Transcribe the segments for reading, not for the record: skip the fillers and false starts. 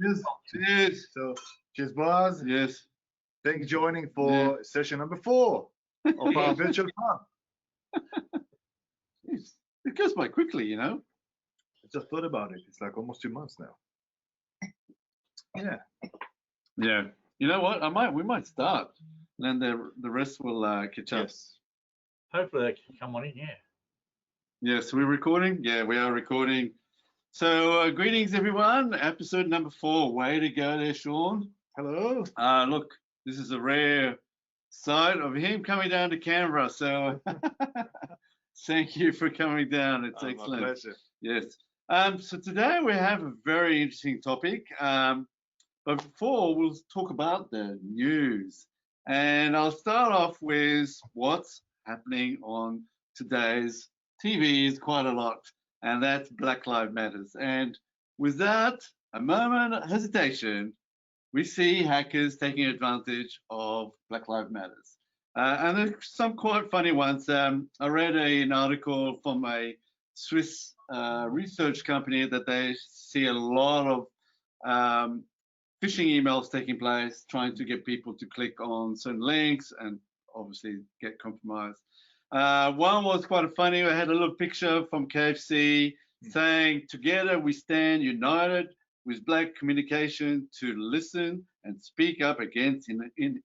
Cheers. Cheers. So, cheers, Boaz. Yes. Thanks for joining for session number 4 of our virtual club. Jeez. It goes by quickly, you know. I just thought about it. It's like almost 2 months now. Yeah. Yeah. You know what? We might start. Then the rest will catch up. Yes. Hopefully they can come on in, yeah. Yes, we're recording. Yeah, we are recording. So greetings, everyone. Episode number 4. Way to go there, Sean. Hello. Look, this is a rare sight of him coming down to Canberra. So thank you for coming down. It's excellent. My pleasure. Yes. So today we have a very interesting topic. But before, we'll talk about the news. And I'll start off with what's happening on today's TVs quite a lot, and that's Black Lives Matters. And without a moment of hesitation, we see hackers taking advantage of Black Lives Matters. And there's some quite funny ones. I read an article from a Swiss research company that they see a lot of phishing emails taking place, trying to get people to click on certain links and obviously get compromised. One was quite funny. I had a little picture from KFC saying, "Together we stand united with Black communication to listen and speak up against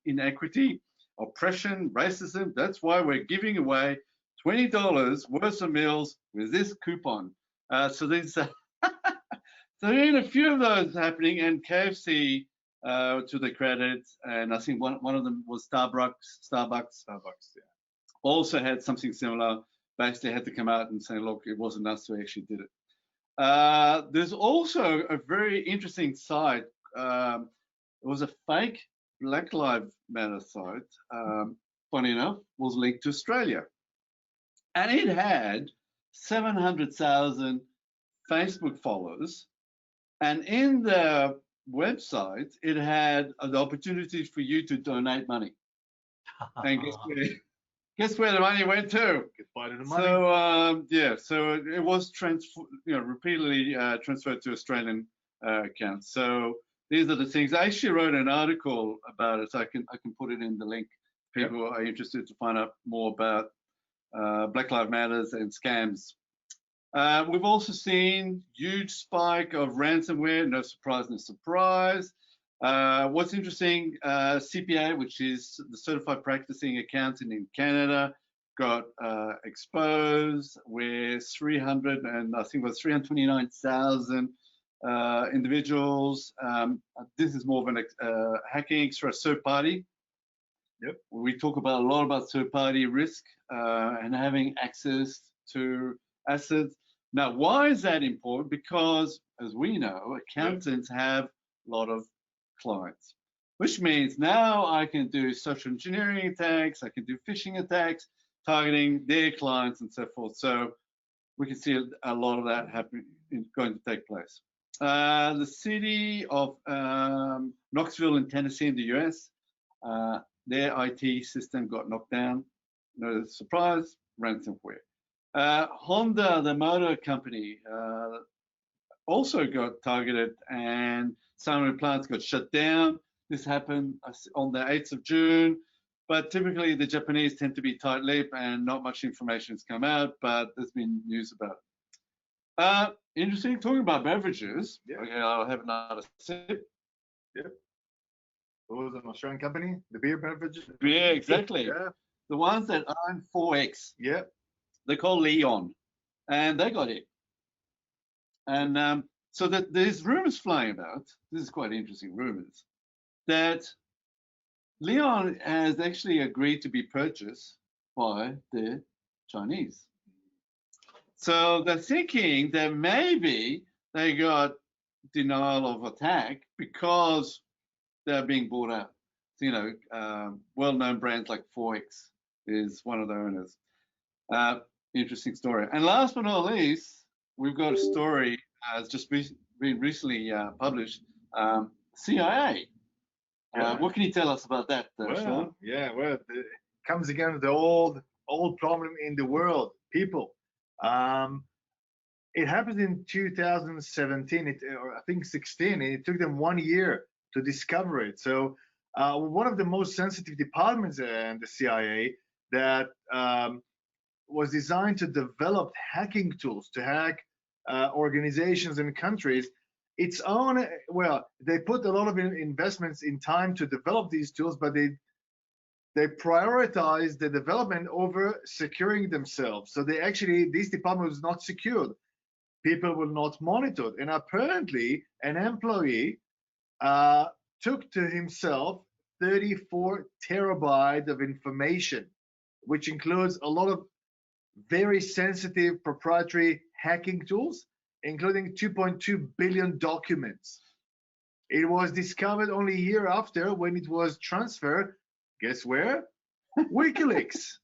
inequity, oppression, racism. That's why we're giving away $20 worth of meals with this coupon." So there's so there are a few of those happening, and KFC, to the credit, and I think one of them was Starbucks, yeah, also had something similar. Basically had to come out and say, look, it wasn't us who actually did it. There's also a very interesting site. It was a fake Black Lives Matter site, funny enough, was linked to Australia. And it had 700,000 Facebook followers. And in the website, it had the opportunity for you to donate money. And guess where the money went to? Goodbye to the money. So yeah, so it was repeatedly transferred to Australian accounts. So these are the things. I actually wrote an article about it, so I can put it in the link. People are interested to find out more about Black Lives Matters and scams. We've also seen huge spike of ransomware. No surprise, no surprise. What's interesting, CPA, which is the Certified Practicing Accountant in Canada, got exposed with 329,000 individuals. This is more of an hacking through a third party. Yep. We talk a lot about third party risk and having access to assets. Now, why is that important? Because, as we know, accountants have a lot of clients, which means now I can do social engineering attacks, I can do phishing attacks, targeting their clients and so forth. So we can see a lot of that going to take place. The city of Knoxville in Tennessee in the US, their IT system got knocked down. No surprise, ransomware. Honda, the motor company, also got targeted, and some of the plants got shut down. This happened on the 8th of June, but typically the Japanese tend to be tight-lipped and not much information has come out, but there's been news about it. Interesting, talking about beverages. Yeah. Okay, I'll have another sip. Yep. What was an Australian company? The beer beverages? Yeah, exactly. Yeah. The ones that own 4X. Yeah. They're called Leon, and they got it. And so that there's rumors flying about. This is quite interesting rumors that Leon has actually agreed to be purchased by the Chinese. So they're thinking that maybe they got denial of attack because they're being bought out. You know, well-known brands like 4X is one of the owners. Interesting story. And last but not least, we've got a story that's just been recently published. CIA. What can you tell us about that, Sean? Yeah, well, it comes again to the old problem in the world, people. It happened in 2017, or I think 16, and it took them 1 year to discover it. So one of the most sensitive departments in the CIA that was designed to develop hacking tools to hack organizations and countries. Its own, well, they put a lot of investments in time to develop these tools, but they prioritize the development over securing themselves. So this department was not secured. People were not monitored. And apparently, an employee took to himself 34 terabytes of information, which includes a lot of very sensitive proprietary hacking tools, including 2.2 billion documents. It was discovered only a year after when it was transferred. Guess where? WikiLeaks.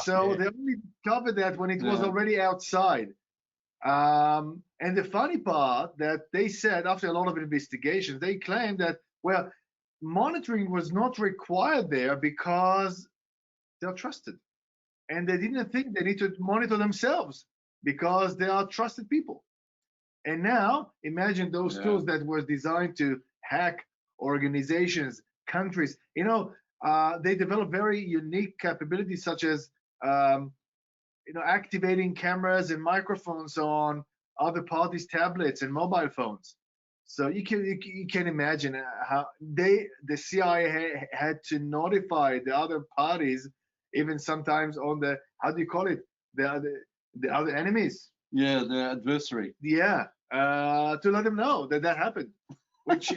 So they only discovered that when it was already outside. And the funny part that they said after a lot of investigations, they claimed that, well, monitoring was not required there because they're trusted. And they didn't think they need to monitor themselves because they are trusted people. And now imagine those tools that were designed to hack organizations, countries. They develop very unique capabilities such as activating cameras and microphones on other parties' tablets and mobile phones. So you can imagine how the CIA had to notify the other parties, even sometimes on the, how do you call it, the other enemies. Yeah, the adversary. Yeah, to let them know that happened, which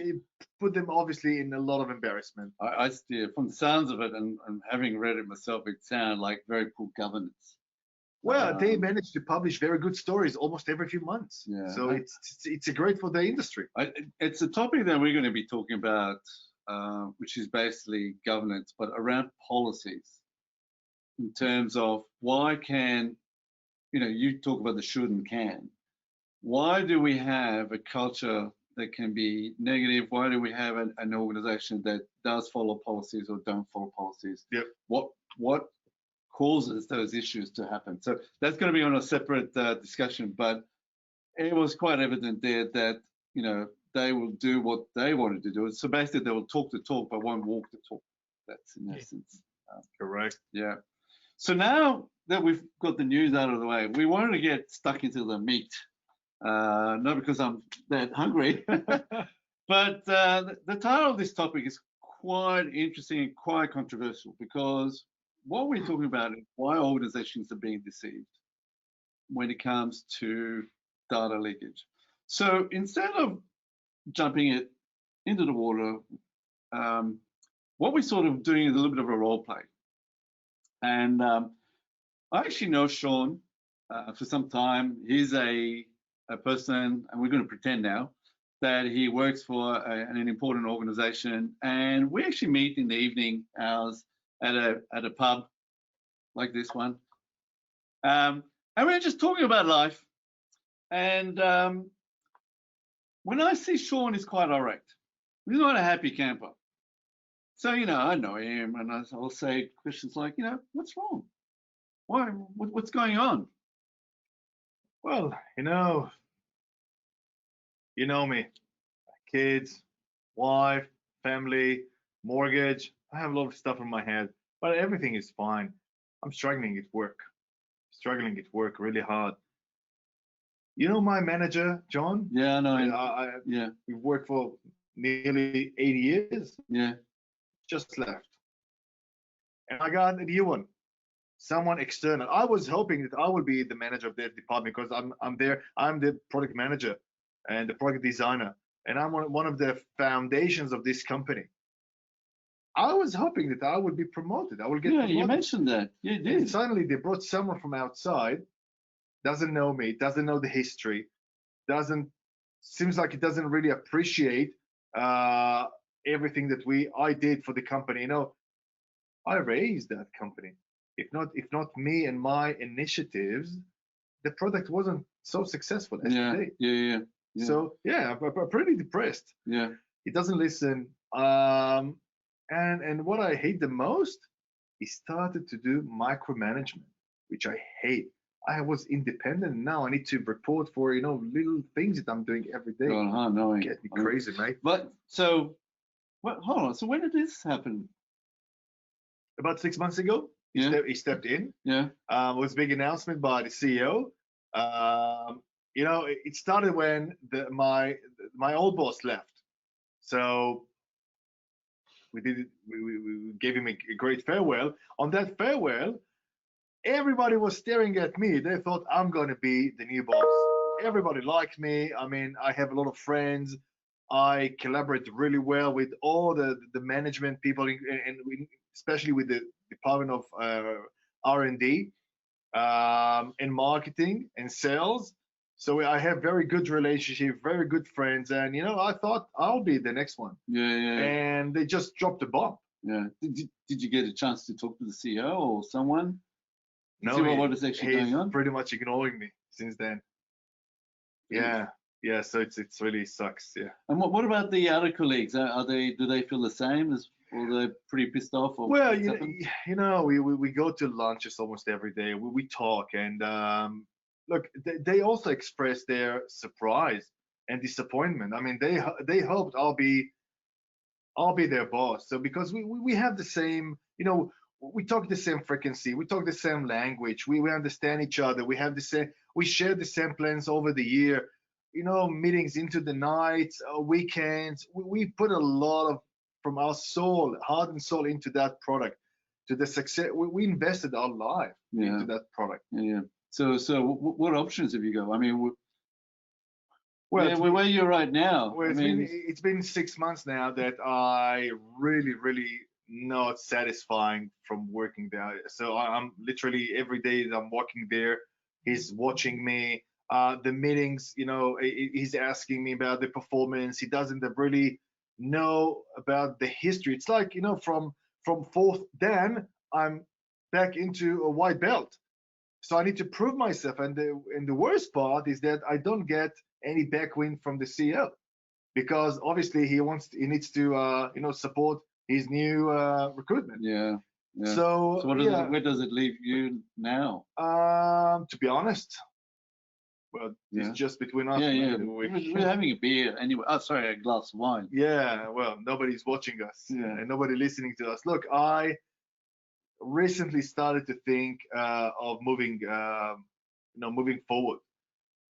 put them obviously in a lot of embarrassment. I from the sounds of it, and having read it myself, it sounded like very poor governance. Well, they managed to publish very good stories almost every few months. Yeah. So it's great for the industry. It's a topic that we're going to be talking about, which is basically governance, but around policies in terms of why can, you talk about the should and can. Why do we have a culture that can be negative? Why do we have an organization that does follow policies or don't follow policies? Yep. What causes those issues to happen? So that's going to be on a separate discussion, but it was quite evident there that, they will do what they wanted to do. So basically they will talk the talk, but won't walk the talk. That's in essence. Correct. Yeah. So now that we've got the news out of the way, we wanted to get stuck into the meat. Not because I'm that hungry, but the title of this topic is quite interesting and quite controversial, because what we're talking about is why organizations are being deceived when it comes to data leakage. So instead of jumping it into the water, what we're sort of doing is a little bit of a role play. And I actually know Sean for some time. He's a person, and we're going to pretend now that he works for an important organization, and we actually meet in the evening hours at a pub like this one, and we're just talking about life. And when I see Sean, he's quite irate. He's not a happy camper. So I know him, and I'll say questions like, what's wrong? Why? What's going on? Well, you know me, kids, wife, family, mortgage. I have a lot of stuff in my head, but everything is fine. I'm struggling at work really hard. My manager, John? Yeah, I know him. Yeah. We've worked for nearly 80 years. Yeah. Just left. And I got a new one. Someone external. I was hoping that I would be the manager of that department because I'm there. I'm the product manager and the product designer, and I'm one of the foundations of this company. I was hoping that I would be promoted. I will get promoted. You mentioned that. You did. And suddenly they brought someone from outside, doesn't know me, doesn't know the history, seems like it doesn't really appreciate everything that I did for the company. I raised that company. If not me and my initiatives, the product wasn't so successful as today. Yeah. So I'm pretty depressed. Yeah. He doesn't listen. And what I hate the most, he started to do micromanagement, which I hate. I was independent. Now I need to report for little things that I'm doing every day. No, Get me crazy, mate. But so, hold on. So when did this happen? About 6 months ago, Yeah. he stepped in. Yeah. It was a big announcement by the CEO. It started when my old boss left. So we did it. We gave him a great farewell. On that farewell, everybody was staring at me. They thought I'm going to be the new boss. Everybody liked me. I mean, I have a lot of friends. I collaborate really well with all the management people, and especially with the department of R&D, and marketing and sales. So I have very good relationship, very good friends, and I thought I'll be the next one. Yeah. And they just dropped the bomb. Yeah. Did you get a chance to talk to the CEO or someone? No, see what is actually going on? Pretty much ignoring me since then. Yeah. So it's really sucks. Yeah. And what about the other colleagues? Do they feel the same or they're pretty pissed off? Or well, we go to lunches almost every day. We talk, and look, they also express their surprise and disappointment. I mean, they hoped I'll be their boss. So because we have the same, we talk the same frequency, we talk the same language, we understand each other, we share the same plans over the year, meetings into the night, weekends. We put a lot of from our soul, heart and soul, into that product, to the success. We invested our life into that product. Yeah. So what options have you got? I mean, well, where you're right now. Well, it's been 6 months now that I really not satisfying from working there. So I'm literally every day that I'm walking there, he's watching me. The meetings, he's asking me about the performance. He doesn't really know about the history. It's like, from fourth Dan, I'm back into a white belt. So I need to prove myself. And the worst part is that I don't get any backwind from the CEO, because obviously he needs to support his new recruitment. Yeah. So where does it leave you now? To be honest, well, it's just between us. Yeah. We're having a beer anyway. Oh, sorry, a glass of wine. Yeah, well, nobody's watching us, and nobody listening to us. Look, I recently started to think of moving forward,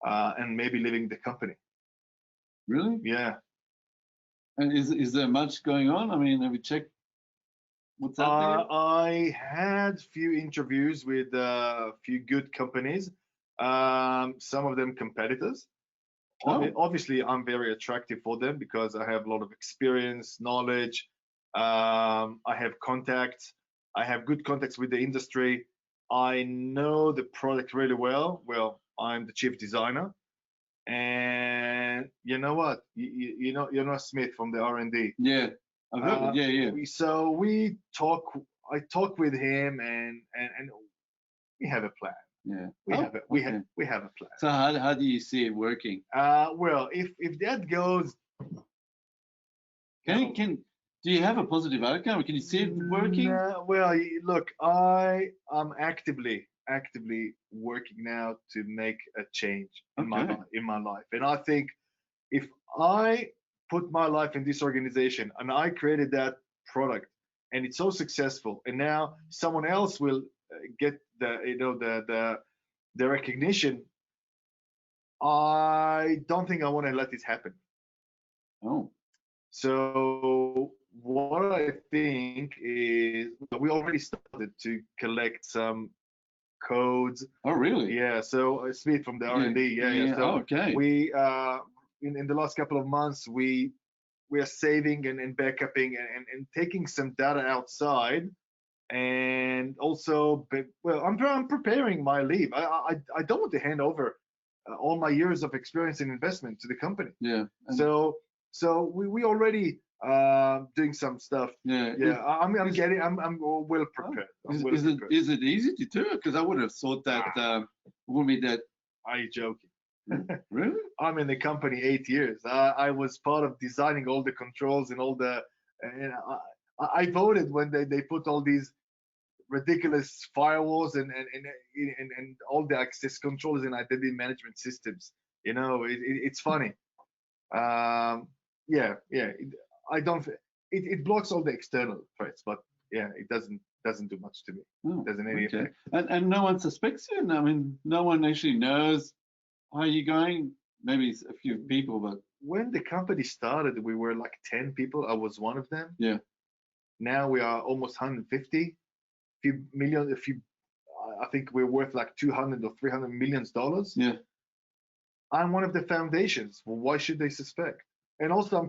and maybe leaving the company. Really? Yeah. And is there much going on? I mean, have you checked what's out there? I had few interviews with a few good companies, some of them competitors. Obviously, I'm very attractive for them because I have a lot of experience, knowledge. I have contacts. I have good contacts with the industry. I know the product really well. Well, I'm the chief designer. And you know what? You know Smith from the R&D. Yeah, I've heard it. Yeah. So I talk with him, and we have a plan. Yeah. We have a plan. So how do you see it working? Well, if that goes, do you have a positive outcome? Can you see it working? Well, look, I am actively working now to make a change in my life, and I think if I put my life in this organization and I created that product and it's so successful, and now someone else will get the recognition, I don't think I want to let this happen. Oh. So what I think is we already started to collect some codes. Oh, really? Yeah. So Smith from the R&D. Yeah. So we in the last couple of months we are saving and backupping and taking some data outside, and also I'm preparing my leave. I don't want to hand over all my years of experience in investment to the company. Yeah. So we already doing some stuff. Yeah. I'm well prepared. Is it easy to do it? Because I would have thought that would be that. Are you joking? Really? I'm in the company 8 years. I was part of designing all the controls and all the. And I voted when they put all these ridiculous firewalls and all the access controls and identity management systems. It's funny. Yeah. I don't. It blocks all the external threats, but yeah, it doesn't do much to me. Oh, Doesn't any okay. effect. And no one suspects you. I mean, no one actually knows how you're going. Maybe it's a few people, but When the company started, we were like 10 people. I was one of them. yeah. Now we are almost 150. Few million. I think we're worth like 200 or 300 millions dollars. Yeah. I'm one of the foundations. Well, why should they suspect? And also,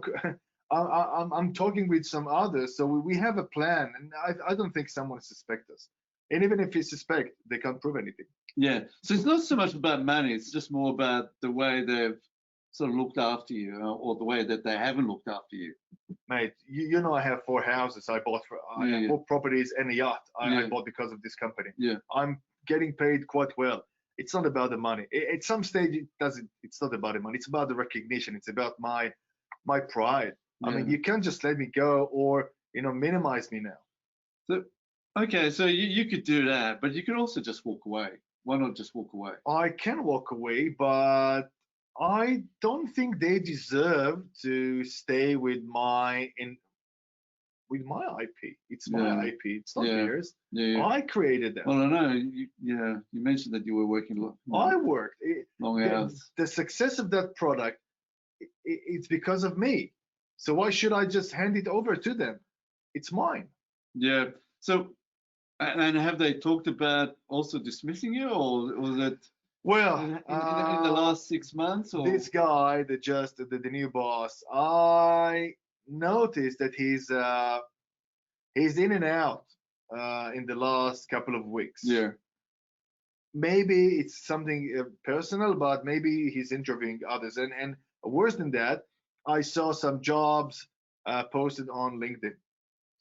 I'm talking with some others, so we have a plan, and I don't think someone suspect us. And even if they suspect, they can't prove anything. Yeah. So it's not so much about money. It's just more about the way they've sort of looked after you, or the way that they haven't looked after you. Mate, you know I have 4 houses I bought I have 4 properties and a yacht I bought because of this company. Yeah. I'm getting paid quite well. It's not about the money. At some stage, it's not about the money. It's about the recognition. It's about my pride. I mean, you can't just let me go or minimize me now. So, okay, so you could do that, but you could also just walk away. Why not just walk away? I can walk away, but I don't think they deserve to stay with my IP. It's my IP. It's not theirs. Yeah. I created that. Well, I know. You mentioned that you were working I worked. long hours. The success of that product, it's because of me. So why should I just hand it over to them? It's mine. Yeah. So, and have they talked about also dismissing you, or was it Well in the last 6 months? Or? This guy, the new boss, I noticed that he's in and out in the last couple of weeks. Yeah. Maybe it's something personal, but maybe he's interviewing others. And worse than that, I saw some jobs posted on LinkedIn.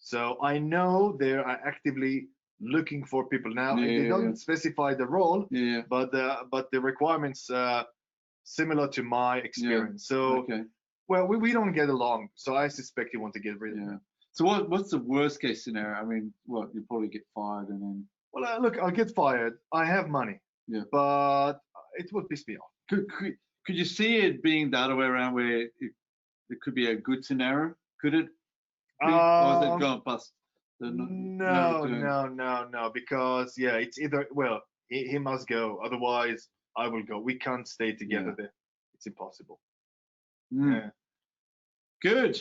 So I know they are actively looking for people now. They don't specify the role, but the requirements similar to my experience. So well, we don't get along. So I suspect you want to get rid of me. So what's the worst case scenario? I mean, what, you probably get fired and then. Well, look, I'll get fired. I have money. Yeah. But it would piss me off. Could you see it being the other way around, where it could be a good scenario? Could it? Or is it gone past? No, because it's either, well, he must go, otherwise I will go. We can't stay together there. It's impossible. Yeah. Good.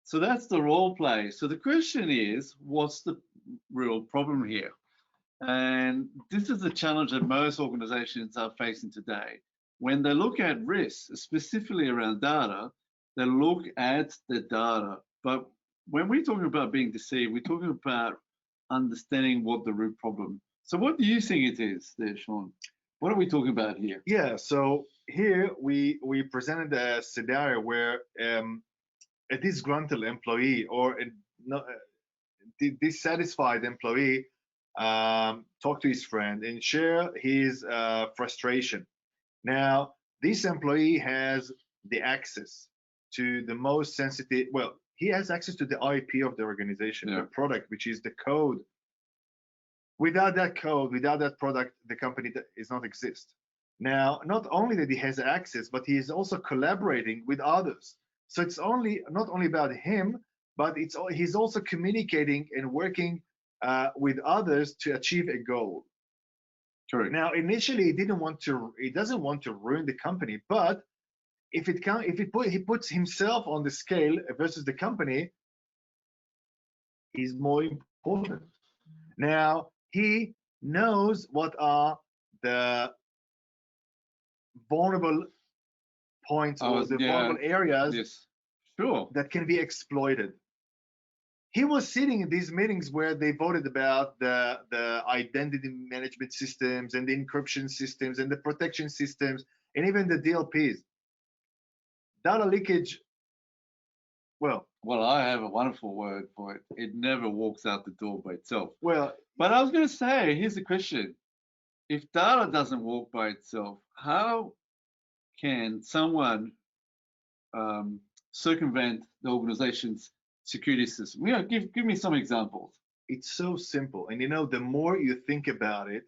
So that's the role play. So the question is, what's the real problem here? And this is the challenge that most organizations are facing today. When they look at risks, specifically around data, they look at the data. But when we're talking about being deceived, we're talking about understanding what the root problem. So what do you think it is there, Sean? What are we talking about here? Yeah, so here we presented a scenario where a disgruntled employee or a dissatisfied employee talk to his friend and share his frustration. Now, this employee has the access to the most sensitive, well, he has access to the IP of the organization, the product, which is the code. Without that code, without that product, the company does not exist. Now, not only that he has access, but he is also collaborating with others. So it's not only about him, but he's also communicating and working with others to achieve a goal. True. Now, initially, he doesn't want to ruin the company, but if he puts himself on the scale versus the company, he's more important. Now, he knows what are the vulnerable points or the vulnerable areas that can be exploited. He was sitting in these meetings where they voted about the identity management systems and the encryption systems and the protection systems and even the DLPs. Data leakage, well, I have a wonderful word for it. It never walks out the door by itself. Well, but I was going to say, here's the question. If data doesn't walk by itself, how can someone circumvent the organization's security system? Give me some examples. It's so simple. And the more you think about it,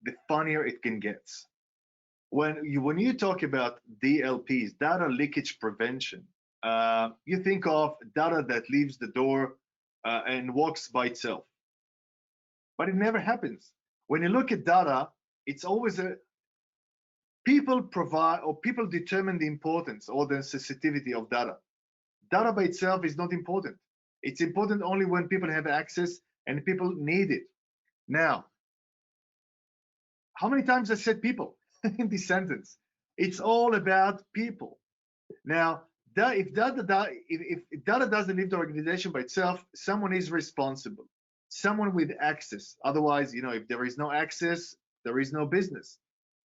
the funnier it can get. When you talk about DLPs, data leakage prevention, you think of data that leaves the door and walks by itself, but it never happens. When you look at data, it's always people provide or people determine the importance or the sensitivity of data. Data by itself is not important. It's important only when people have access and people need it. Now, how many times I said people in this sentence? It's all about people. Now, if data doesn't leave the organization by itself, someone is responsible, someone with access. Otherwise, if there is no access, there is no business.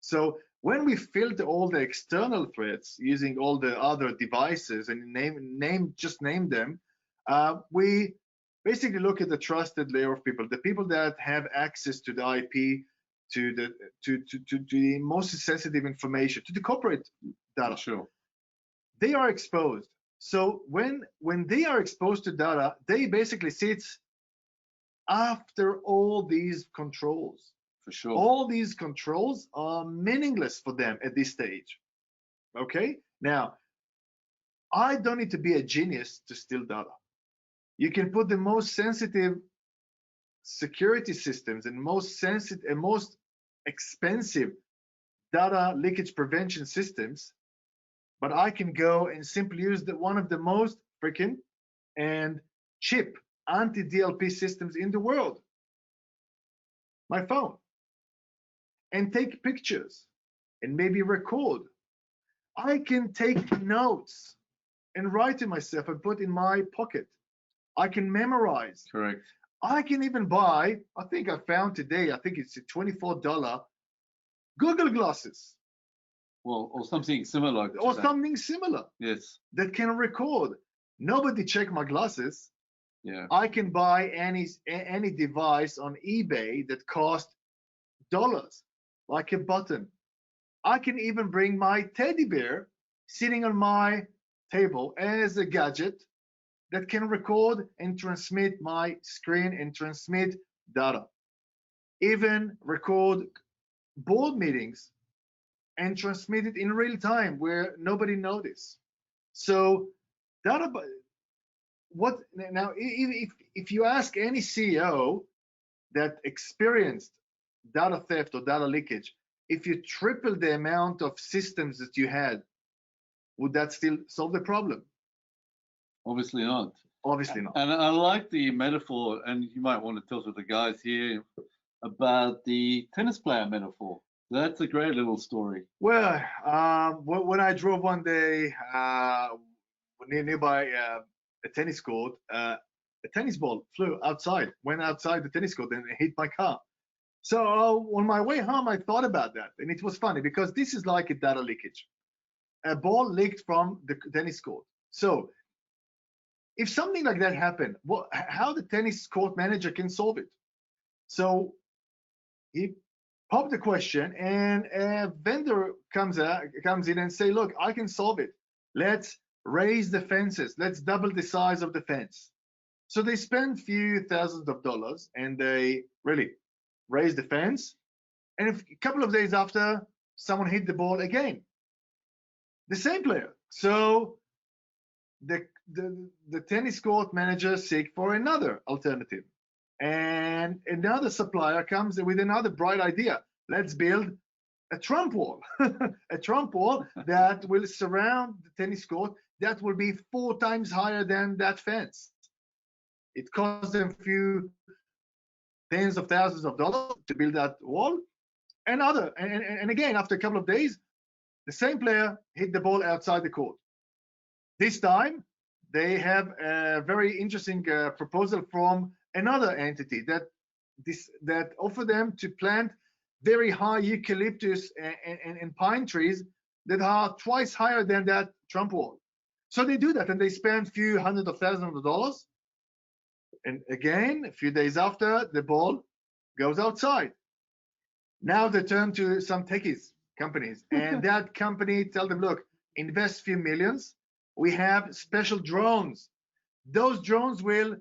So when we filter all the external threats using all the other devices and just name them, we basically look at the trusted layer of people, the people that have access to the IP, to the most sensitive information, to the corporate data. Sure. They are exposed. So when they are exposed to data, they basically sit after all these controls. For sure. All these controls are meaningless for them at this stage. Okay? Now, I don't need to be a genius to steal data. You can put the most sensitive security systems and most expensive data leakage prevention systems, but I can go and simply use one of the most freaking and cheap anti-DLP systems in the world, my phone, and take pictures and maybe record. I can take notes and write to myself and put in my pocket. I can memorize. Correct. I can even buy, I think I found today, I think it's $24 Google glasses. Well, or something similar. Or something similar. Yes. That can record. Nobody check my glasses. Yeah. I can buy any device on eBay that costs dollars, like a button. I can even bring my teddy bear sitting on my table as a gadget that can record and transmit my screen and transmit data. Even record board meetings and transmit it in real time where nobody notices. So data, what now? If you ask any CEO that experienced data theft or data leakage, if you triple the amount of systems that you had, would that still solve the problem? Obviously not. Obviously not. And I like the metaphor, and you might want to tell to the guys here about the tennis player metaphor. That's a great little story. Well, when I drove one day nearby a tennis court, a tennis ball flew outside, went outside the tennis court and hit my car. So on my way home, I thought about that, and it was funny because this is like a data leakage. A ball leaked from the tennis court. So if something like that happened, how the tennis court manager can solve it? So he popped the question, and a vendor comes in and say, look, I can solve it. Let's raise the fences. Let's double the size of the fence. So they spend a few thousands of dollars, and they really raise the fence. And a couple of days after, someone hit the ball again. The same player. So the tennis court manager seek for another alternative. And another supplier comes with another bright idea. Let's build a Trump wall, a Trump wall that will surround the tennis court that will be 4 times higher than that fence. It costs them a few tens of thousands of dollars to build that wall. And again, after a couple of days, the same player hit the ball outside the court. This time, they have a very interesting proposal from another entity that offer them to plant very high eucalyptus and pine trees that are twice higher than that Trump wall. So they do that, and they spend a few hundreds of thousands of dollars. And again, a few days after, the ball goes outside. Now they turn to some techies companies, and that company tell them, look, invest a few millions. We have special drones. Those drones will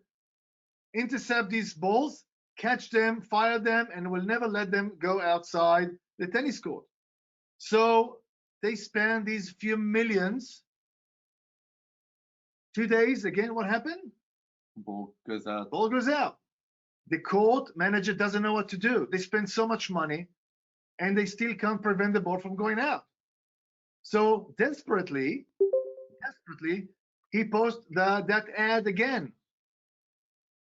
intercept these balls, catch them, fire them, and will never let them go outside the tennis court. So they spend these few millions. 2 days, again, what happened? Ball goes out. Ball goes out. The court manager doesn't know what to do. They spend so much money and they still can't prevent the ball from going out. So desperately, he posts that ad again.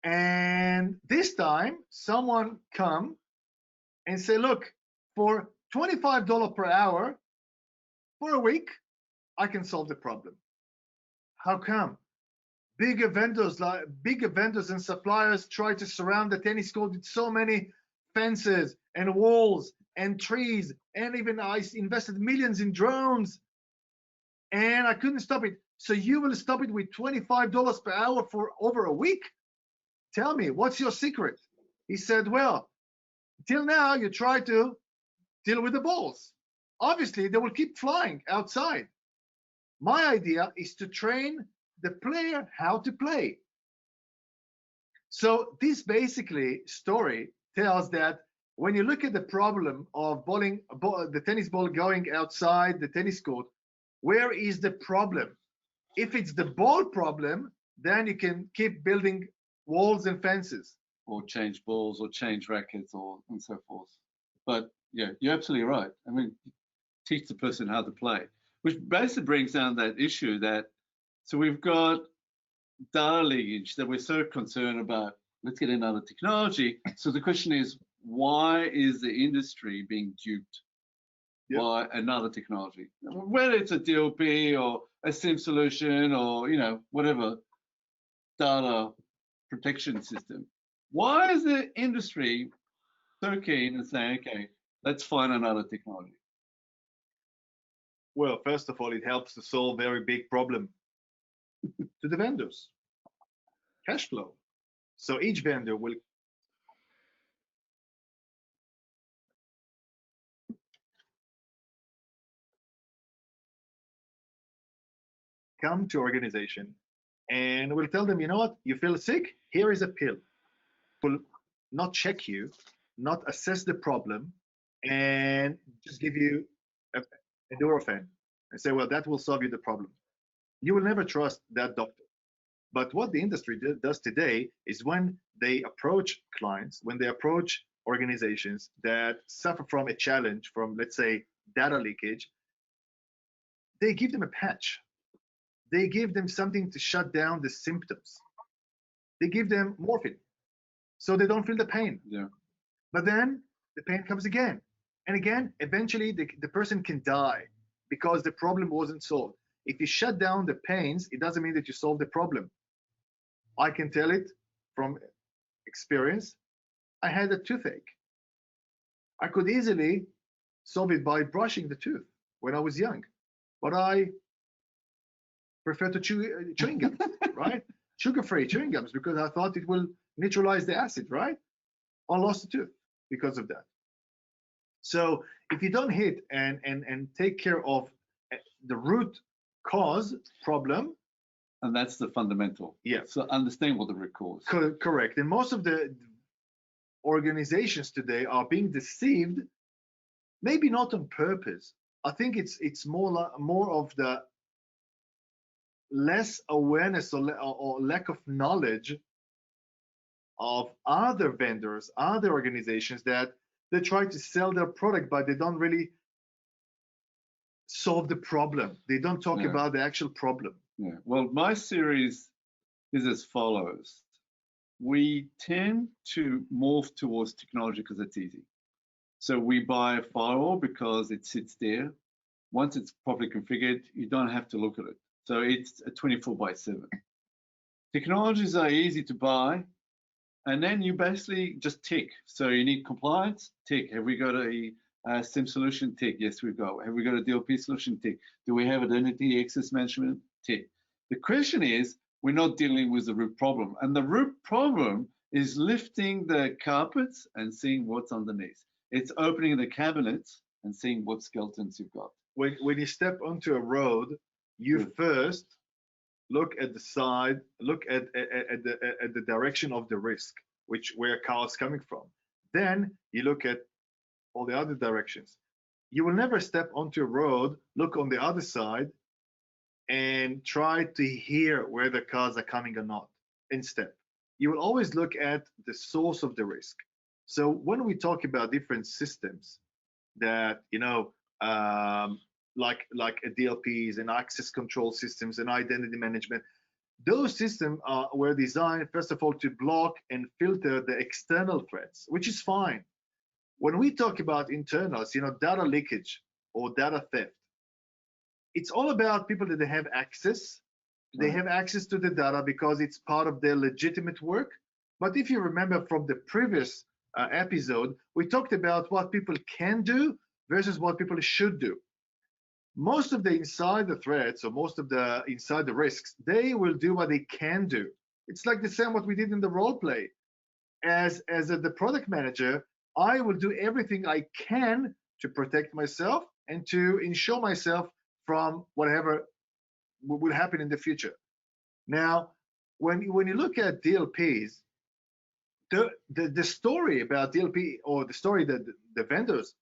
And this time, someone come and say, look, for $25 per hour for a week, I can solve the problem. How come? Bigger vendors and suppliers try to surround the tennis court with so many fences and walls and trees, and even I invested millions in drones, and I couldn't stop it. So you will stop it with $25 per hour for over a week? Tell me, what's your secret? He said, well, till now you try to deal with the balls. Obviously, they will keep flying outside. My idea is to train the player how to play. So this basically story tells that when you look at the problem of the tennis ball going outside the tennis court, where is the problem? If it's the ball problem, then you can keep building walls and fences. Or change balls or change rackets and so forth. But yeah, you're absolutely right. I mean, teach the person how to play, which basically brings down that issue that, so we've got data leakage that we're so concerned about. Let's get another technology. So the question is, why is the industry being duped by another technology? Whether it's a DLP or a SIM solution or, whatever data protection system. Why is the industry so keen and saying, okay, let's find another technology? Well, first of all, it helps to solve a very big problem to the vendors. Cash flow. So each vendor will come to organization and we'll tell them, you know what, you feel sick? Here is a pill. Will not check you, not assess the problem, and just give you a Nurofen and say, well, that will solve you the problem. You will never trust that doctor. But what the industry does today is when they approach clients, when they approach organizations that suffer from a challenge from, let's say, data leakage, they give them a patch. They give them something to shut down the symptoms. They give them morphine so they don't feel the pain. Yeah. But then the pain comes again and again. Eventually, the person can die because the problem wasn't solved. If you shut down the pains, it doesn't mean that you solve the problem. I can tell it from experience. I had a toothache. I could easily solve it by brushing the tooth when I was young, but I prefer to chew chewing gums, right? Sugar-free chewing gums, because I thought it will neutralize the acid, right? I lost the tooth because of that. So if you don't hit and take care of the root cause problem, and that's the fundamental. Yeah. So understand what the root cause. Correct. And most of the organizations today are being deceived, maybe not on purpose. I think it's more of the less awareness or lack of knowledge of other vendors, other organizations that they try to sell their product, but they don't really solve the problem. They don't talk about the actual problem. Yeah. Well, my series is as follows. We tend to morph towards technology because it's easy. So we buy a firewall because it sits there. Once it's properly configured, you don't have to look at it. So it's a 24/7. Technologies are easy to buy, and then you basically just tick. So you need compliance, tick. Have we got a SIM solution? Tick. Yes, we've got. Have we got a DLP solution? Tick. Do we have identity access management? Tick. The question is, we're not dealing with the root problem. And the root problem is lifting the carpets and seeing what's underneath. It's opening the cabinets and seeing what skeletons you've got. When you step onto a road, you first look at the side, look at the direction of the risk, where car is coming from. Then you look at all the other directions. You will never step onto a road, look on the other side, and try to hear where the cars are coming or not. Instead, you will always look at the source of the risk. So when we talk about different systems that, like DLPs and access control systems and identity management, those systems were designed, first of all, to block and filter the external threats, which is fine. When we talk about internals, data leakage or data theft, it's all about people that they have access. They Right. have access to the data because it's part of their legitimate work. But if you remember from the previous episode, we talked about what people can do versus what people should do. Most of the insider threats or most of the insider risks, they will do what they can do. It's like the same what we did in the role play. As the product manager, I will do everything I can to protect myself and to ensure myself from whatever will happen in the future. Now, when you look at DLPs, the story about DLP, or the story that the vendors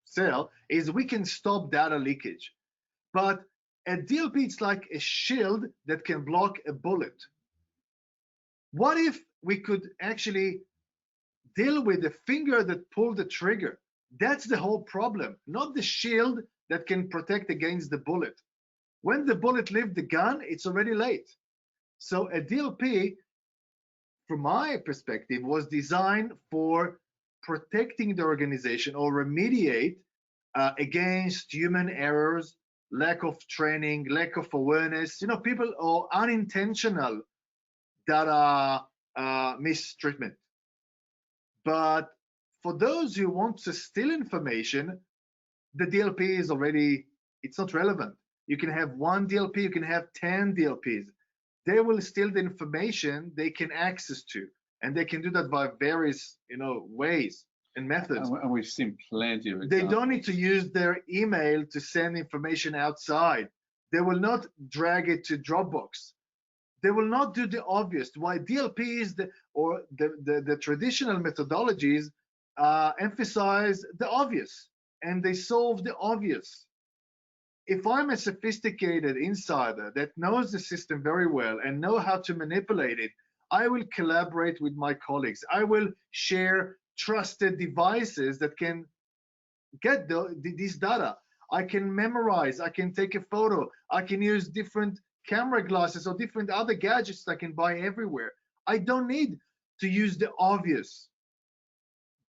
sell, is we can stop data leakage. But a DLP, it's like a shield that can block a bullet. What if we could actually deal with the finger that pulled the trigger? That's the whole problem, not the shield that can protect against the bullet. When the bullet leaves the gun, it's already late. So a DLP, from my perspective, was designed for protecting the organization or remediate against human errors, lack of training, lack of awareness, people, or unintentional data mistreatment. But for those who want to steal information, the DLP is already, it's not relevant. You can have one DLP, you can have 10 DLPs. They will steal the information they can access to, and they can do that by various, ways and methods. And we've seen plenty of They don't need examples. to use their email to send information outside. They will not drag it to Dropbox. They will not do the obvious. Why DLPs or the traditional methodologies emphasize the obvious, and they solve the obvious. If I'm a sophisticated insider that knows the system very well and know how to manipulate it, I will collaborate with my colleagues. I will share trusted devices that can get this data. I can memorize, I can take a photo, I can use different camera glasses or different other gadgets that I can buy everywhere. I don't need to use the obvious.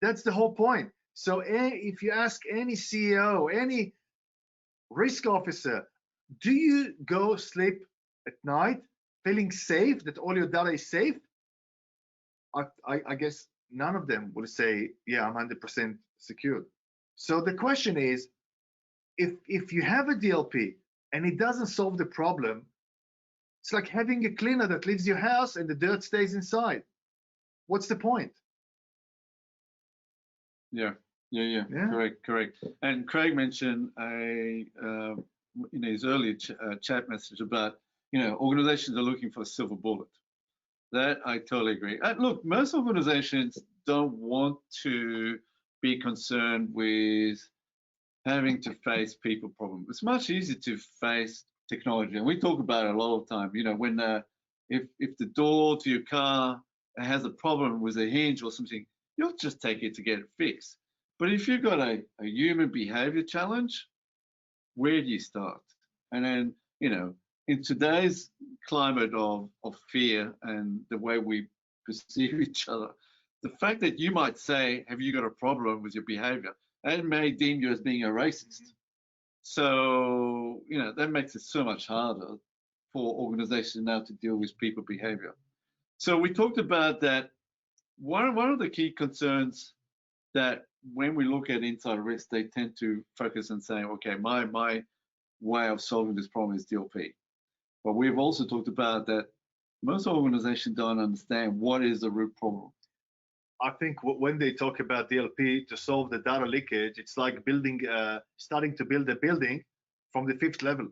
That's the whole point. So if you ask any CEO, any risk officer, do you go sleep at night feeling safe, that all your data is safe? I guess none of them will say, yeah, I'm 100% secure. So the question is, if you have a DLP and it doesn't solve the problem, it's like having a cleaner that leaves your house and the dirt stays inside. What's the point? Yeah. Correct. And Craig mentioned in his earlier chat message about, organizations are looking for a silver bullet. That I totally agree. Look, most organizations don't want to be concerned with having to face people problems. It's much easier to face technology, and we talk about it a lot of time. When if the door to your car has a problem with a hinge or something, you'll just take it to get it fixed. But if you've got a human behavior challenge, where do you start? And then, in today's climate of fear and the way we perceive each other, the fact that you might say, have you got a problem with your behavior? That may deem you as being a racist. So, that makes it so much harder for organizations now to deal with people behavior. So we talked about that. One of the key concerns that when we look at insider risk, they tend to focus on saying, okay, my way of solving this problem is DLP. But we've also talked about that most organizations don't understand what is the root problem. I think when they talk about DLP to solve the data leakage, it's like starting to build a building from the 5th level.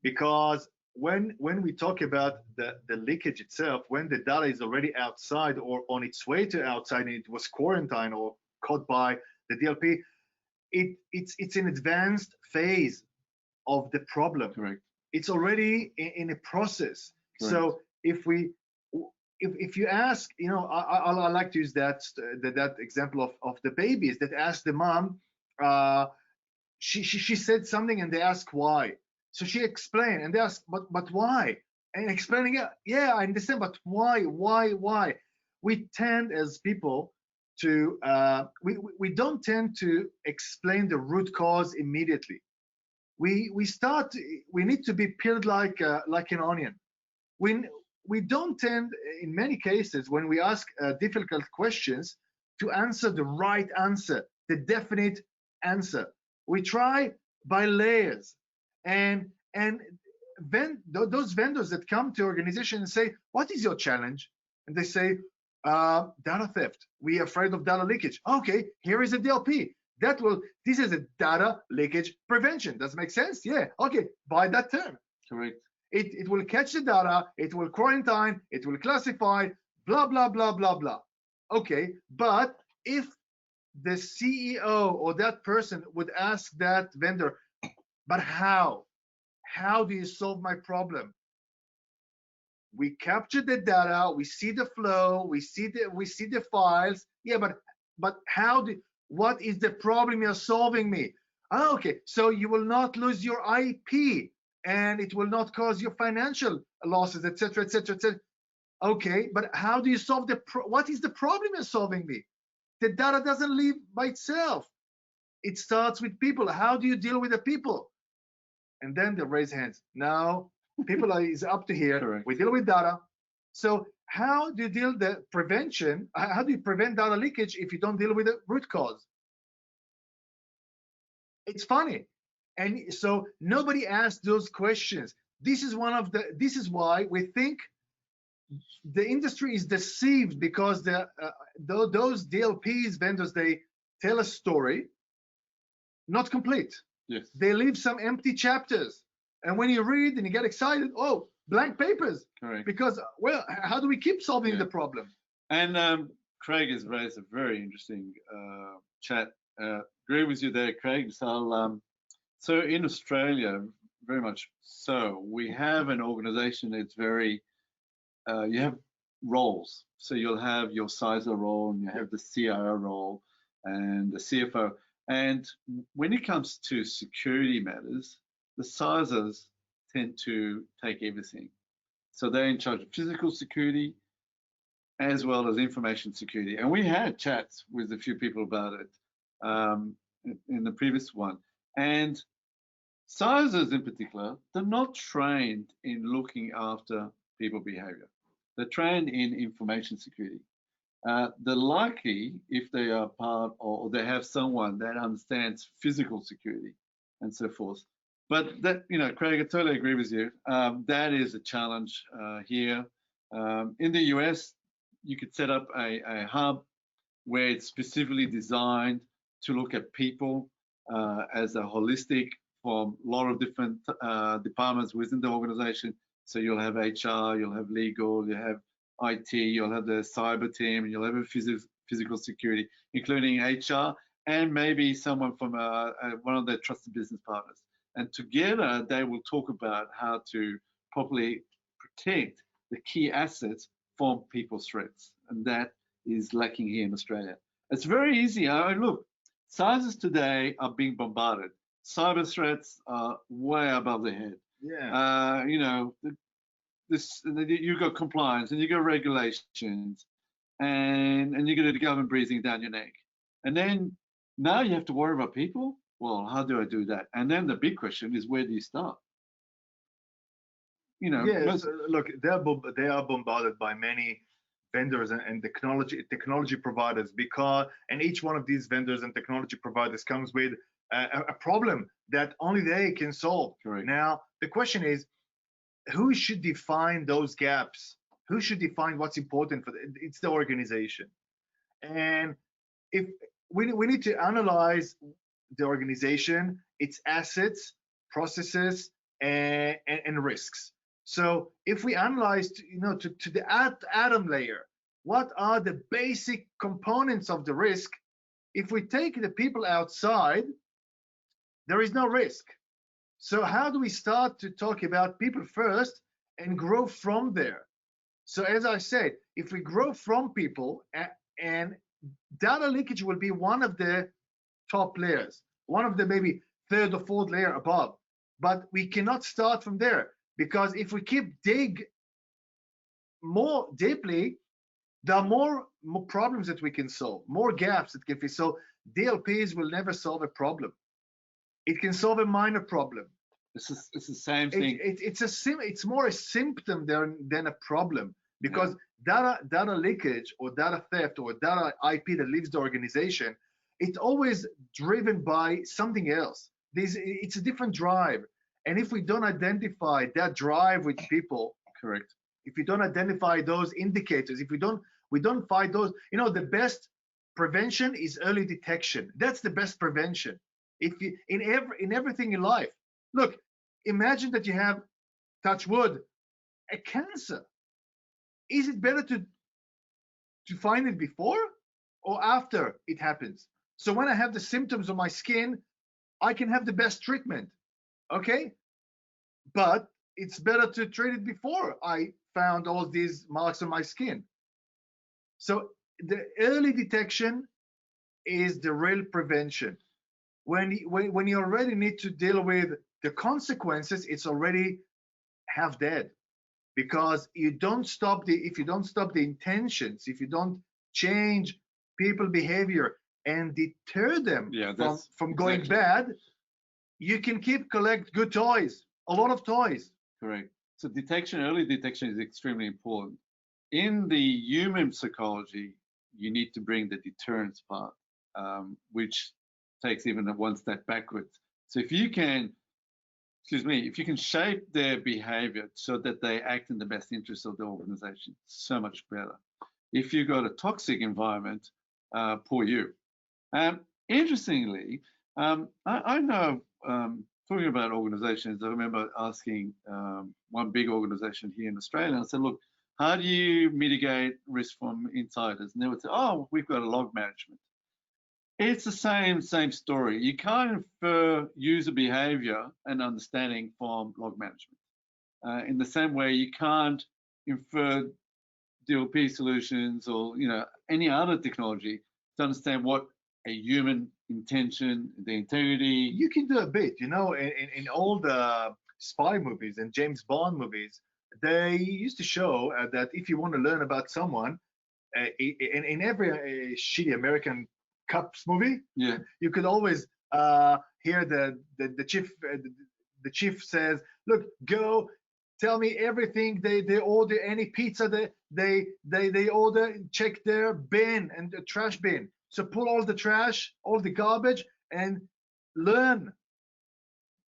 Because when we talk about the leakage itself, when the data is already outside or on its way to outside and it was quarantined or caught by the DLP, it's an advanced phase of the problem. Correct. It's already in a process. Correct. So if you ask, I like to use that example of the babies that ask the mom, she said something and they ask why. So she explained and they ask, but why? And explaining, yeah, I understand, but why? We tend as people to we don't tend to explain the root cause immediately. We need to be peeled like an onion. We don't tend, in many cases, when we ask difficult questions, to answer the right answer, the definite answer. We try by layers, and those vendors that come to organizations and say, "What is your challenge?" and they say, "Data theft. We are afraid of data leakage." Okay, here is a DLP. This is a data leakage prevention. Does it make sense? Yeah. Okay, buy that term. Correct. It will catch the data, it will quarantine, it will classify, blah, blah, blah, blah, blah. Okay, but if the CEO or that person would ask that vendor, but how? How do you solve my problem? We capture the data, we see the flow, we see the files. Yeah, but what is the problem you're solving me? Oh, okay, so you will not lose your IP and it will not cause you financial losses, etc., etc., etc. Okay, but how do you solve what is the problem you're solving me? The data doesn't live by itself. It starts with people. How do you deal with the people? And then they raise hands. Now, people is up to here. Correct. We deal with data. So how do you deal the prevention? How do you prevent data leakage if you don't deal with the root cause? It's funny. And so nobody asks those questions. This is why we think the industry is deceived, because those DLPs vendors, they tell a story, not complete. Yes. They leave some empty chapters. And when you read and you get excited, oh, blank papers. Correct. Because, well, how do we keep solving the problem? And Craig has raised a very interesting chat. Agree with you there, Craig. So in Australia, very much so, we have an organization that's very, you have roles. So you'll have your CISO role, and you have the CIO role, and the CFO. And when it comes to security matters, the CISOs tend to take everything. So they're in charge of physical security as well as information security. And we had chats with a few people about it in the previous one. And CISOs in particular, they're not trained in looking after people behavior. They're trained in information security. They're lucky if they are part or they have someone that understands physical security and so forth. But that, Craig, I totally agree with you. That is a challenge here. In the US, you could set up a hub where it's specifically designed to look at people as a holistic from a lot of different departments within the organization. So you'll have HR, you'll have legal, you'll have IT, you'll have the cyber team, and you'll have a physical security, including HR, and maybe someone from one of their trusted business partners. And together, they will talk about how to properly protect the key assets from people's threats. And that is lacking here in Australia. It's very easy. Look, CISOs today are being bombarded. Cyber threats are way above their head. Yeah. You got compliance and you got regulations and you got the government breathing down your neck. And then now you have to worry about people. Well, how do I do that? And then the big question is, where do you start? Yes, look, they are bombarded by many vendors and technology providers, and each one of these vendors and technology providers comes with a problem that only they can solve. Correct. Now, the question is, who should define those gaps? Who should define what's important for them? It's the organization. And if we need to analyze the organization, its assets, processes, and risks. So if we analyze, to the atom layer, what are the basic components of the risk? If we take the people outside, there is no risk. So how do we start to talk about people first and grow from there? So as I said, if we grow from people, and data leakage will be one of the top layers, one of the maybe third or fourth layer above, but we cannot start from there, because if we keep dig more deeply, there are more problems that we can solve, more gaps that can be. So DLPs will never solve a problem. It can solve a minor problem. It's the same thing. It's more a symptom than a problem, because data leakage or data theft or data IP that leaves the organization, it's always driven by something else. It's a different drive, and if we don't identify that drive with people, Correct. if we don't identify those indicators, if we don't find those, the best prevention is early detection. That's the best prevention. If you in everything in life, look, imagine that you have, touch wood, a cancer. Is it better to find it before or after it happens? So when I have the symptoms on my skin, I can have the best treatment, okay? But it's better to treat it before I found all these marks on my skin. So the early detection is the real prevention. When you already need to deal with the consequences, it's already half dead, because if you don't stop the intentions, if you don't change people behavior and deter them from going bad, you can collect good toys, a lot of toys. Correct. So early detection is extremely important. In the human psychology, you need to bring the deterrence part, which takes even one step backwards. So if you can shape their behavior so that they act in the best interest of the organization, so much better. If you've got a toxic environment, poor you. Interestingly, I know, talking about organizations, I remember asking one big organization here in Australia, I said, look, how do you mitigate risk from insiders? And they would say, oh, we've got a log management. It's the same story. You can't infer user behavior and understanding from log management. In the same way, you can't infer DLP solutions or any other technology to understand what a human intention, the integrity. You can do a bit, in all the spy movies and James Bond movies, they used to show that if you want to learn about someone, in every shitty American cops movie, you could always hear the chief says, look, go tell me everything they order, any pizza they order, check their bin and the trash bin. So pull all the trash, all the garbage, and learn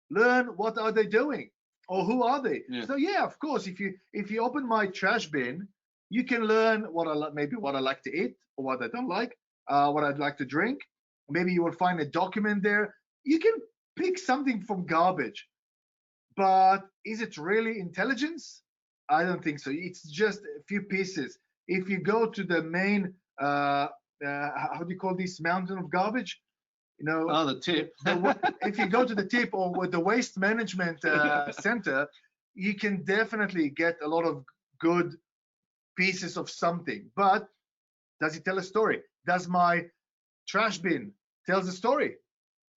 what are they doing or who are they. So of course, if you open my trash bin, you can learn what I like to eat or what I don't like, what I'd like to drink. Maybe you will find a document there. You can pick something from garbage, but is it really intelligence? I don't think so. It's just a few pieces. If you go to the main, how do you call this mountain of garbage? The tip. If you go to the tip or with the waste management center, you can definitely get a lot of good pieces of something. But does it tell a story? Does my trash bin tells a story?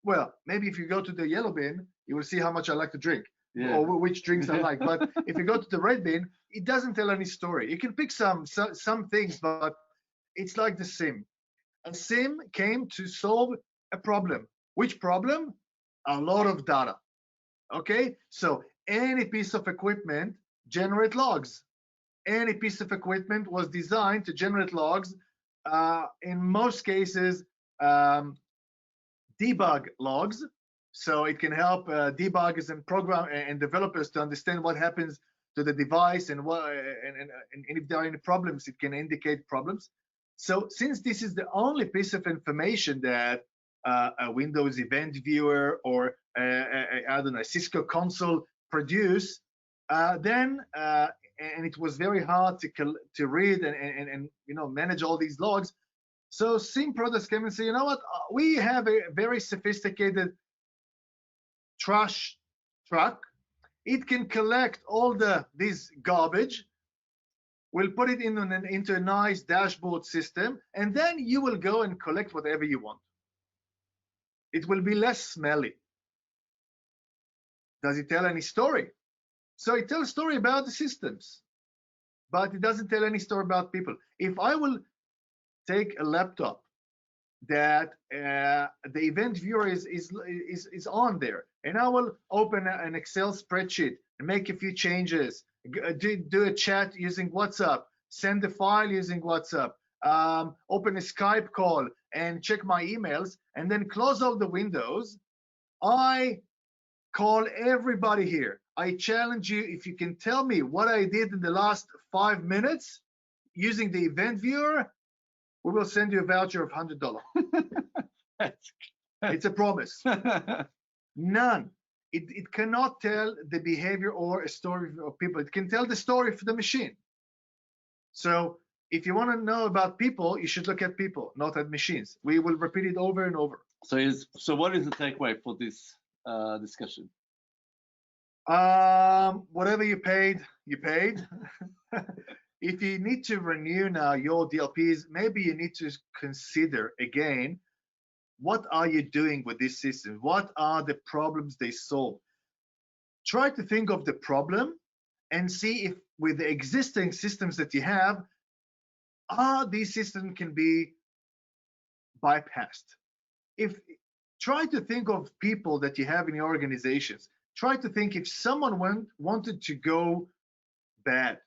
Well, maybe if you go to the yellow bin, you will see how much I like to drink or which drinks I like. But if you go to the red bin, it doesn't tell any story. You can pick some things, but it's like the SIM. A SIM came to solve a problem. Which problem? A lot of data. Okay, so any piece of equipment generate logs. Any piece of equipment was designed to generate logs. In most cases, debug logs, so it can help debuggers and program and developers to understand what happens to the device and if there are any problems, it can indicate problems. So since this is the only piece of information that a Windows Event Viewer or I don't know, Cisco console produce, And it was very hard to read and manage all these logs. So SIEM products came and say, you know what, we have a very sophisticated trash truck. It can collect all this garbage. We'll put it into a nice dashboard system, and then you will go and collect whatever you want. It will be less smelly. Does it tell any story? So it tells a story about the systems, but it doesn't tell any story about people. If I will take a laptop that the event viewer is on there, and I will open an Excel spreadsheet and make a few changes, do a chat using WhatsApp, send a file using WhatsApp, open a Skype call and check my emails, and then close all the windows, I call everybody here. I challenge you, if you can tell me what I did in the last 5 minutes using the event viewer, we will send you a voucher of $100. It's a promise. None. It cannot tell the behavior or a story of people. It can tell the story of the machine. So if you want to know about people, you should look at people, not at machines. We will repeat it over and over. So what is the takeaway for this discussion? Whatever you paid, you paid. If you need to renew now your DLPs, maybe you need to consider again, what are you doing with this system? What are the problems they solve? Try to think of the problem and see if with the existing systems that you have, these systems can be bypassed. Try to think of people that you have in your organizations. Try to think if someone wanted to go bad,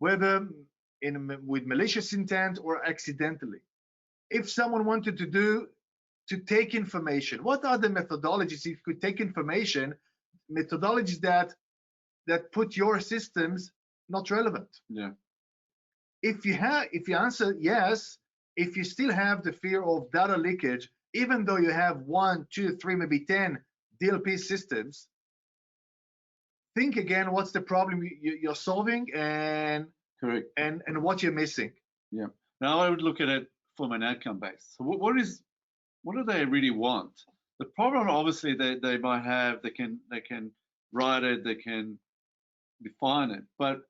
whether with malicious intent or accidentally. If someone wanted to take information, what are the methodologies if you could take information, methodologies that put your systems not relevant? Yeah. If you answer yes, if you still have the fear of data leakage, even though you have 1, 2, 3, maybe 10 DLP systems, think again what's the problem you're solving and correct and what you're missing. Yeah. Now I would look at it from an outcome base. So what do they really want? The problem obviously they might have, they can write it, they can define it, but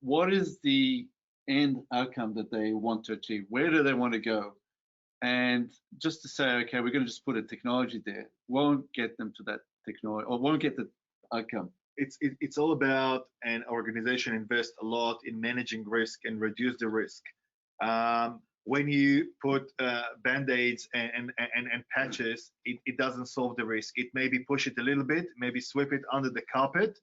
what is the end outcome that they want to achieve? Where do they want to go? And just to say, okay, we're going to just put a technology there, won't get them to that technology or won't get the outcome. It's all about an organization invest a lot in managing risk and reduce the risk. When you put band-aids and patches, it doesn't solve the risk. It maybe push it a little bit, maybe sweep it under the carpet.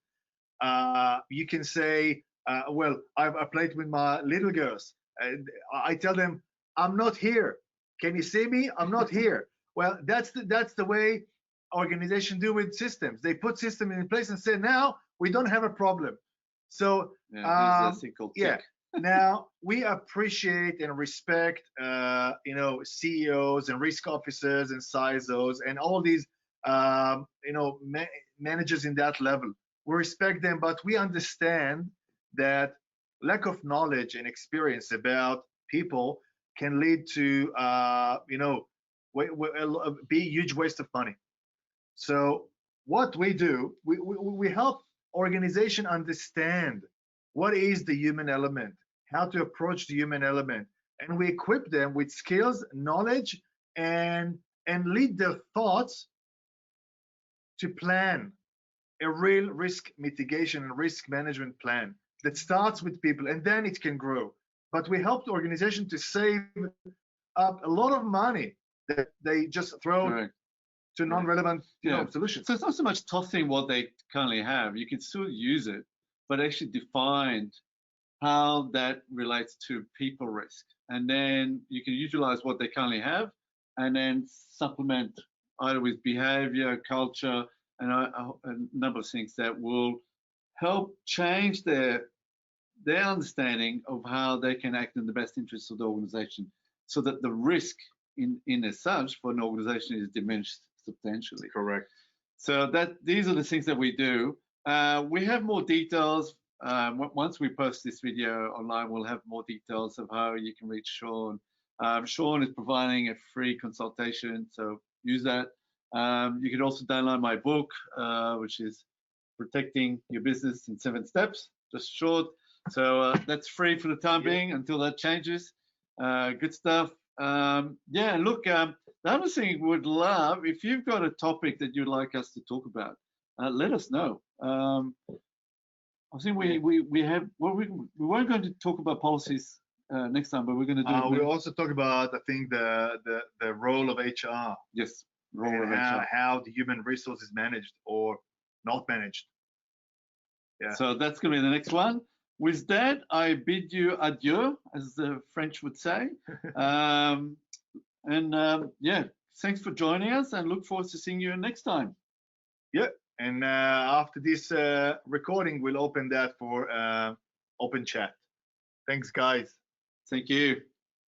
You can say, well, I played with my little girls. I tell them, I'm not here. Can you see me? I'm not here. Well, that's the way organizations do with systems. They put systems in place and say, now we don't have a problem. So now we appreciate and respect CEOs and risk officers and CISOs and all these managers in that level. We respect them, but we understand that lack of knowledge and experience about people can lead to be a huge waste of money. So what we do, we help organization understand what is the human element, how to approach the human element, and we equip them with skills, knowledge, and lead their thoughts to plan a real risk mitigation and risk management plan that starts with people, and then it can grow. But we help the organization to save up a lot of money that they just throw to non-relevant solutions. So it's not so much tossing what they currently have. You can still use it, but actually define how that relates to people risk. And then you can utilize what they currently have and then supplement either with behavior, culture, and a number of things that will help change their understanding of how they can act in the best interests of the organization, so that the risk in as such for an organization is diminished substantially. Correct. So these are the things that we do. We have more details. Once we post this video online, we'll have more details of how you can reach Sean. Sean is providing a free consultation, so use that. You can also download my book, which is Protecting Your Business in 7 Steps, just short. So that's free for the time being until that changes. Good stuff. Yeah, look, the other thing we'd love, if you've got a topic that you'd like us to talk about, let us know. I think we have, well, we weren't going to talk about policies next time, but we're going to do We'll also talk about, I think, the role of HR. Yes, role of HR. How the human resource is managed or not managed. Yeah. So that's going to be the next one. With that, I bid you adieu, as the French would say. Yeah, thanks for joining us, and look forward to seeing you next time. Yeah, and after this recording, we'll open that for open chat. Thanks, guys. Thank you.